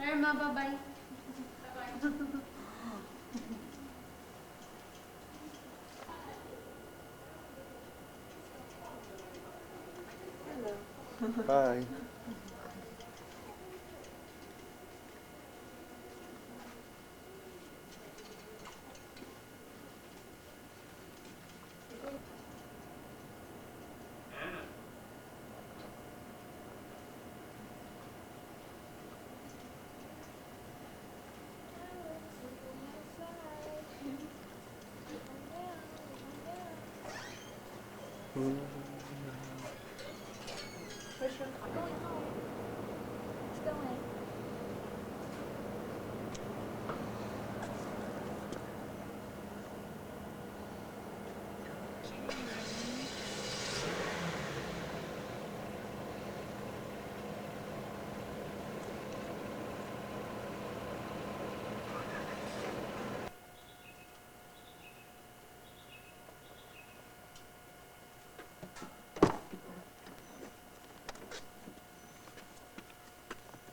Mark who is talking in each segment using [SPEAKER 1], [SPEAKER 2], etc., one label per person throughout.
[SPEAKER 1] Irma, bye-bye.
[SPEAKER 2] Bye.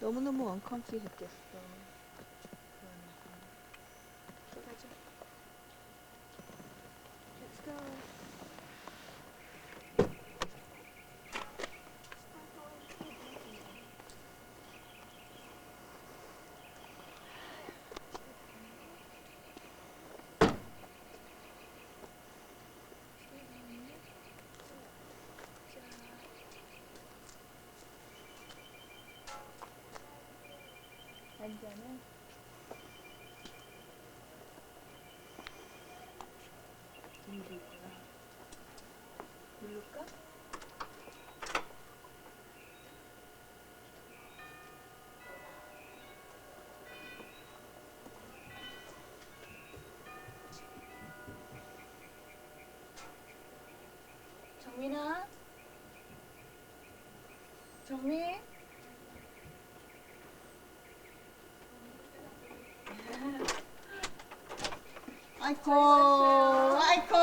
[SPEAKER 3] 너무너무 원컴플릿했겠어. 가자. Let's go. 앉아는 김도 있구나. 누를까? 정민아? 정민? 아이고, 아이고,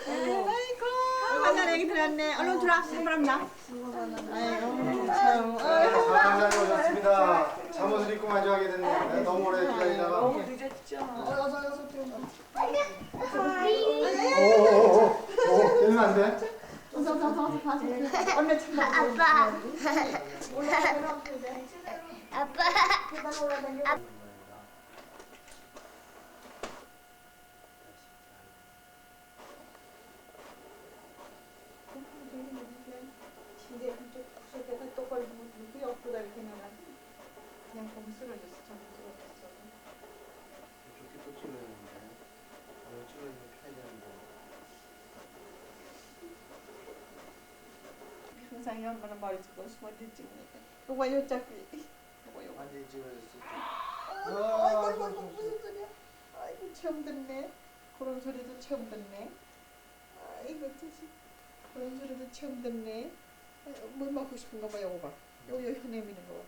[SPEAKER 3] 아이고, 만난 애기 들었네. 얼른 들어와, 사람 아이고, 참.
[SPEAKER 2] 사장님 오셨습니다. 잠옷을 입고 마주 하게 됐네요. 너무 오래 기다리다가.
[SPEAKER 3] 너무 늦었죠.
[SPEAKER 2] 어서 오오오오. 되면 안 돼?
[SPEAKER 3] 언니 참
[SPEAKER 1] 아빠. 아빠.
[SPEAKER 3] 침대 한쪽 구석에다 또 걸리면 누구 옆보다 이렇게 나가. 그냥 보면 쓰러졌어. 참 쓰러졌어.
[SPEAKER 2] 이렇게 또 찍어야 되는데. 오늘 찍어야 편하지
[SPEAKER 3] 평상이 얼마나 머리 찍고 수건지 찍으니까. 이거 요 짝이. 이거 요.
[SPEAKER 2] 완전히 찍어졌어.
[SPEAKER 3] 아이고 무슨 소리야? 아이고 처음 듣네. 그런 소리도 처음 듣네. 아이고 자식. 그런 소리도 처음 듣네. 물 먹고 싶은가 봐. 요거 봐. 요거 혀내미는 거 봐.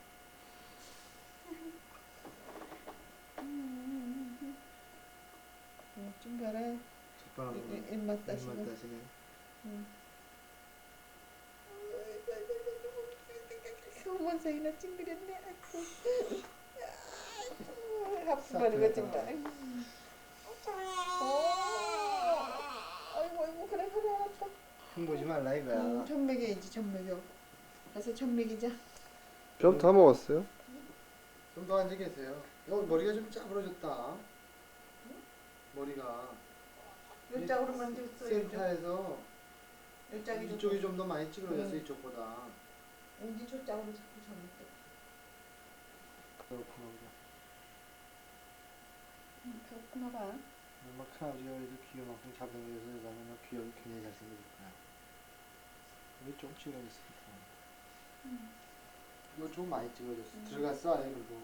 [SPEAKER 3] 좀 봐라. 입맛 따시네.
[SPEAKER 2] 입맛 따시네.
[SPEAKER 3] 원상이나 찡그렸네. 아이고. 아프다는 거 정말. 아이고 아이고 그래 아파.
[SPEAKER 2] 흉보지 말라 이거야.
[SPEAKER 3] 천맥이지 천맥이. 가서 천맥이자.
[SPEAKER 2] 좀 더 먹었어요? 좀 더 앉아 계세요. 머리가 좀 짜부러졌다. 머리가.
[SPEAKER 3] 요 짝으로 만졌어.
[SPEAKER 2] 센터에서
[SPEAKER 3] 요 짝이
[SPEAKER 2] 이쪽이 좀 더 많이 찌그러졌어. 이쪽보다.
[SPEAKER 3] 이 쪽 짝으로 자꾸 잘못돼.
[SPEAKER 2] 그렇구나 보다.
[SPEAKER 3] 그렇구나 봐.
[SPEAKER 2] 막 큰아버지가 그래도 귀여만큼 잡생겨서 여자는 막 귀여운 굉장히 잘생겨질 거야. 이게 좀 찌그러졌어. 이거 좀 많이 찌그러졌어. 들어갔어 아예 그래도.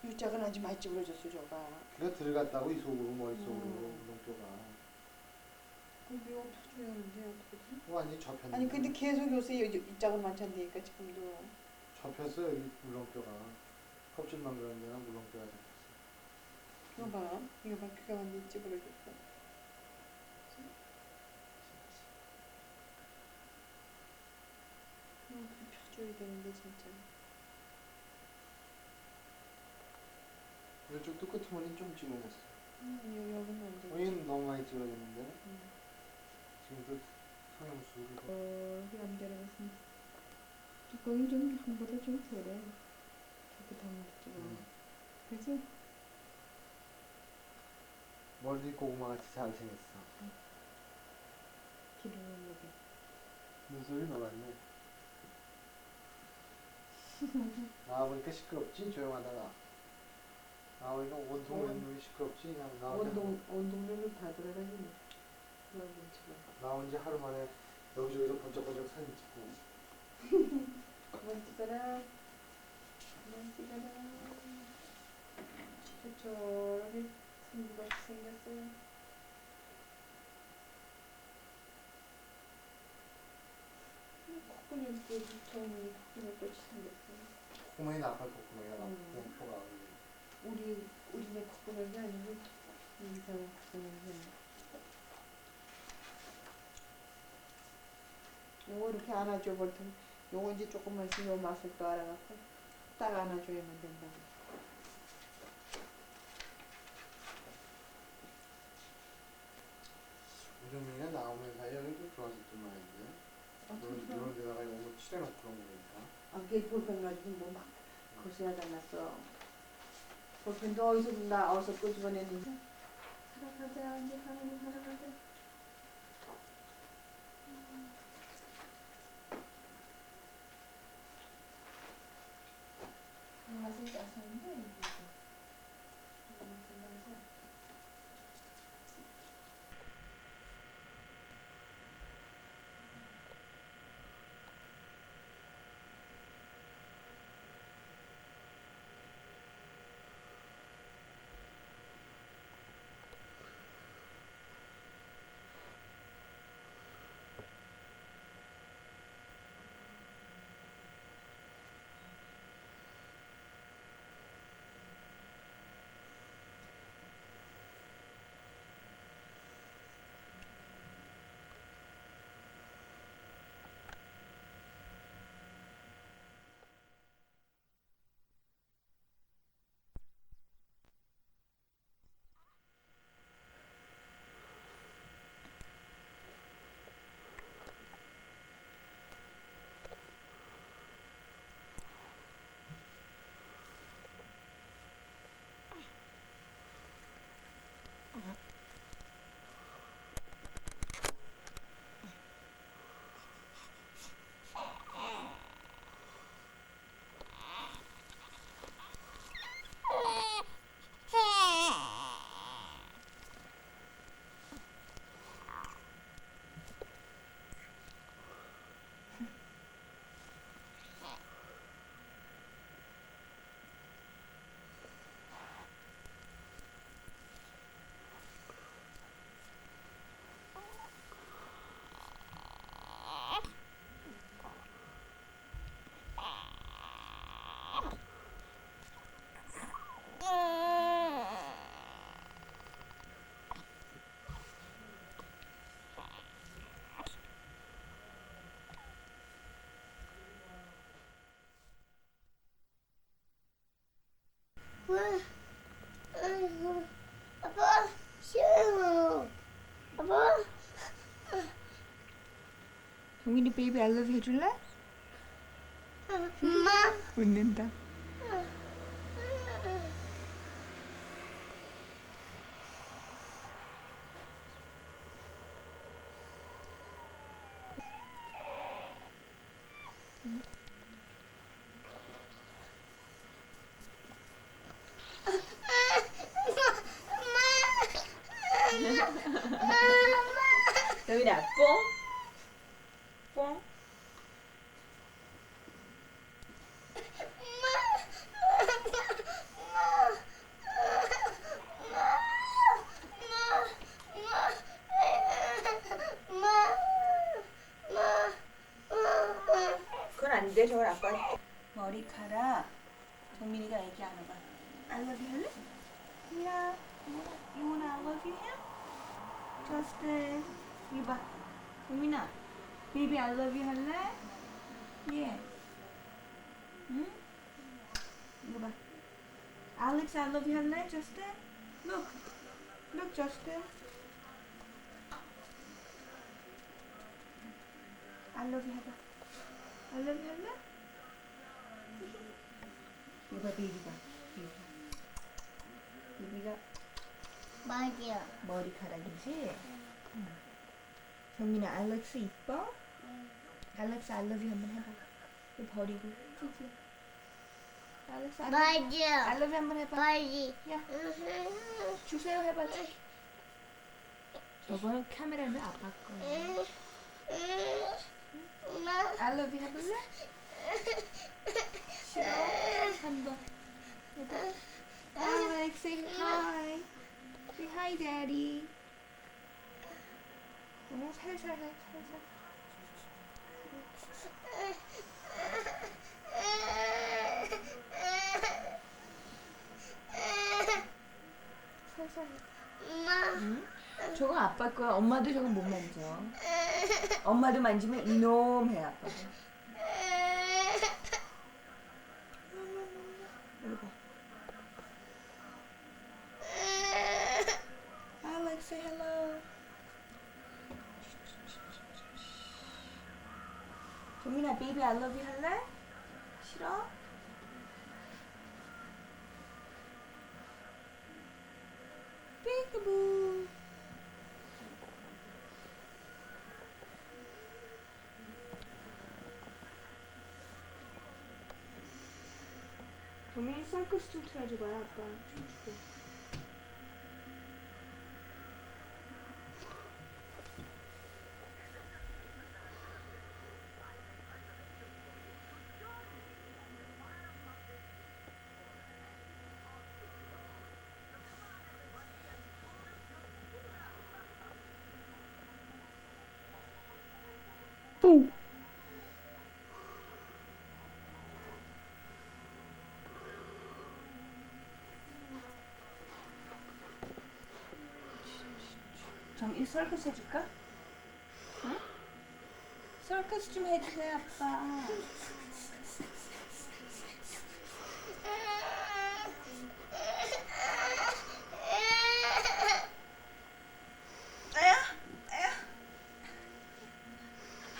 [SPEAKER 3] 요 짝은 아주 많이 찌그러졌어 저가.
[SPEAKER 2] 그래 들어갔다고 이 속으로 머릿속으로 운동뼈가.
[SPEAKER 3] 근데 이거 터져야 하는데 어떡하지?
[SPEAKER 2] 완전히 접혔네.
[SPEAKER 3] 아니 근데 계속 요새 이 짝은 많잖니까 지금도.
[SPEAKER 2] 접혔어 여기 물렁뼈가. 껍질만 그런 데가 물렁뼈가 접혔어.
[SPEAKER 3] 이거 봐. 이거 봐. 귀가 완전히 찌그러졌어. 좀 펴줘야 되는데 진짜.
[SPEAKER 2] 이쪽도 끄트머리는 좀 찌그러졌어.
[SPEAKER 3] 여기는 안 돼.
[SPEAKER 2] 여기는 너무 많이 찌그러졌는데 지금도 성형수술을
[SPEAKER 3] 여기 안 되는 뚜껑이 좀 한보다 좀 덜해. 깨끗한 뚜껑. 그지?
[SPEAKER 2] 머리 고구마같이 잘생겼어.
[SPEAKER 3] 기름을 먹여.
[SPEAKER 2] 눈썹이 노랗네. 나와보니까 시끄럽지? 조용하다가 나와보니까 온통 왼쪽이 시끄럽지?
[SPEAKER 3] 온 동네를 다 돌아다니네.
[SPEAKER 2] 나온 지 하루 만에 여기저기서 번쩍번쩍 사진 찍고.
[SPEAKER 3] 그만 찍어라. 저렇게 승부같이 생겼어요. 콧구멍도 처음에 콧구멍같이 생겼어요.
[SPEAKER 2] 콧구멍이 나빠, 콧구멍이가 나빠. 코가.
[SPEAKER 3] 우리네 콧구멍이 아니고 이상한 콧구멍이야. 요거 이렇게 안아줘 볼 텐데 요거 이제 조금만씩 요 맛을 또 알아갖고 딱 안아줘야만 된다고.
[SPEAKER 2] 우정민이가 나오면 사이에 여기 들어왔었단 말인데 이런 데다가 이거 칠해놓고 그런 거니까.
[SPEAKER 3] 걔 볼펜 가지고 뭐 막 거시야 달랐어. 볼펜도 어디서 끄집어냈는지. 살아가자 이제 하나님 살아가자. 맛을 짜서인데 이거.
[SPEAKER 1] 아빠 싫어요. 아빠
[SPEAKER 4] 동민이 베이비 알러뷰 해줄래?
[SPEAKER 1] 엄마
[SPEAKER 4] 웃는다.
[SPEAKER 3] 여기다 뽕? 뽕? 그건 안 돼. 저걸 아빠
[SPEAKER 4] 머리카락. 동민이가 얘기 안 해봐. I love you 할래? Yeah. You wanna I love you him? Justin. 이거 봐. 동민아. Baby I love you 할래? Yes. 응? 이거 봐. Alex, I love you 할래, Justin? Look, look, Justin. I love you 해봐. I love you 할래? 이봐, 베이비가. 베이비가
[SPEAKER 1] 맞아.
[SPEAKER 4] 머리카락이지? 응. 정민아, 알렉스 이뻐? 알렉스, I love you 한번 해봐. 이거 버리고. 그치? 알렉스, I
[SPEAKER 1] 맞아.
[SPEAKER 4] love you 한번 해봐.
[SPEAKER 1] 맞지.
[SPEAKER 4] 야, 주세요 해봐. 저거는 카메라는 아빠 거야.
[SPEAKER 1] 엄마.
[SPEAKER 4] I love you 해볼래? 싫어? 한 번. 해봐. Alex, say hi. Say hi, daddy. 살살 해, 살살. 살살 해.
[SPEAKER 1] 엄마.
[SPEAKER 4] 응? 저거 아빠 거야. 엄마도 저거 못 만져. 엄마도 만지면 이놈 해, 아빠가. 이리 봐. Alex, say hello. 정민아, baby, I love you 할래? 싫어? Peekaboo. 정민이 서커스 좀 틀어줘봐요, 아빠. 춤추게. 정민이 서커스 해줄까? 응? 서커스 좀 해주세요, 아빠. 아야, 아야,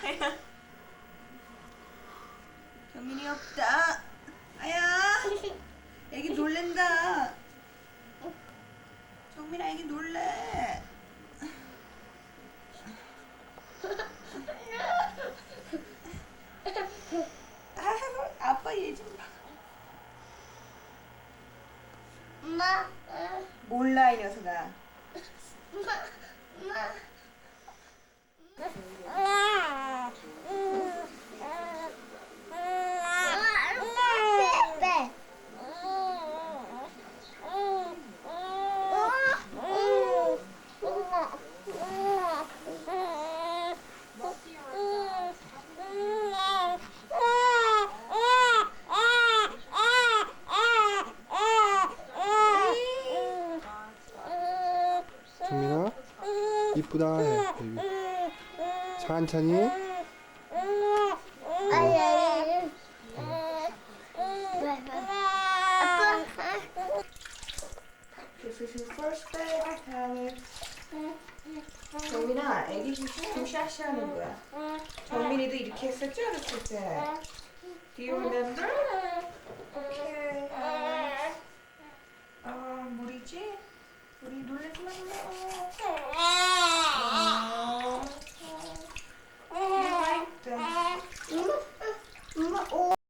[SPEAKER 4] 아야. 정민이 없다. 아야, 애기 놀랜다. 정민아, 애기 놀래. 아이고, 아빠 얘 좀 봐.
[SPEAKER 1] 엄마.
[SPEAKER 4] 몰라, 이 녀석아.
[SPEAKER 1] 빼.
[SPEAKER 2] 정민아, 이쁘다 해. 베이비. 천천히.
[SPEAKER 1] 아야. 아빠.
[SPEAKER 4] This is his first day at Alex. 정민아, 애기 좀 샤샤하는 거야. 정민이도 이렇게 했었죠, 어렸을 때. Do you remember? Okay. 물이지? 우리 놀래지 마.